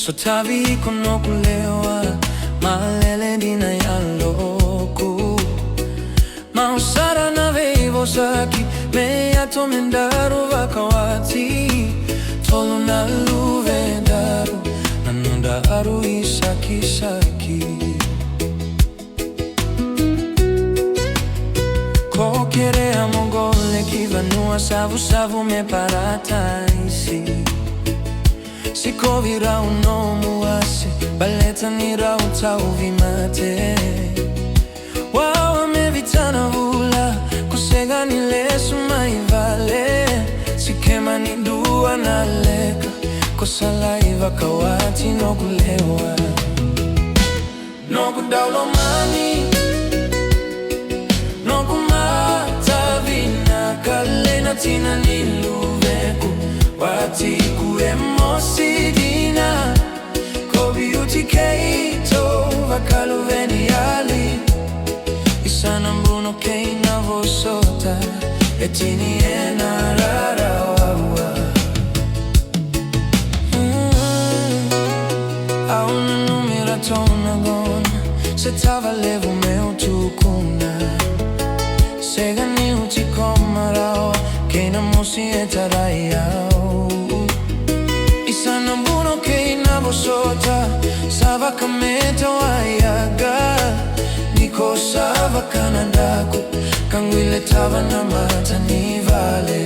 Sotavi konokulewa malele dina ya loku mausara na veivo saki meya tomendaru vakawati tolu na luvendaru nanunda aru isaki saki kokere amogole kivanua savu savu me parataisi Siko virau no muase baleta ni rauta uvimate Wawa me vitana vula kusega ni lesu maivale Sikema ni dua na leka kosalaiva kawati no kulewa No kudaulo mani No kumata vina kalena tina niluveku Wati kuemosi dina Kobi utikeito Vakalu veniali Isana mbuno keina vosota Etini ena rarawawa Auna numira tona gona Setava levo meu tukuna Sega ni utikomarawa Keina mosi etarayao Isana mbuno keina vosota Sava kameta wayaga Niko sava kanandaku Kangwile tava na mata ni vale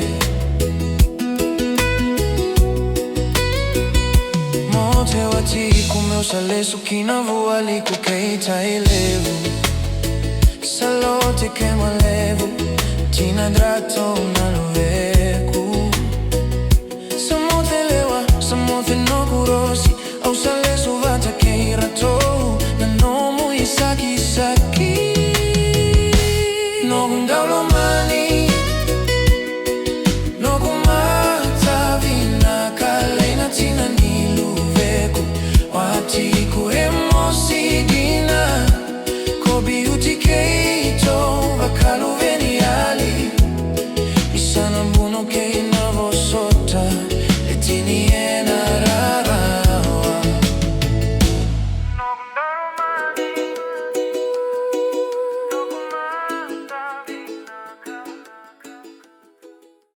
Mote wati kumeusa lesu kina vuali kukeita ilevu Salote kema levu Tina drato na luveku Samote no kurosi Au salesu vata keirato Na nomu isaki saki No gundaulo mani No kumata vina kalena tina niluveku Wati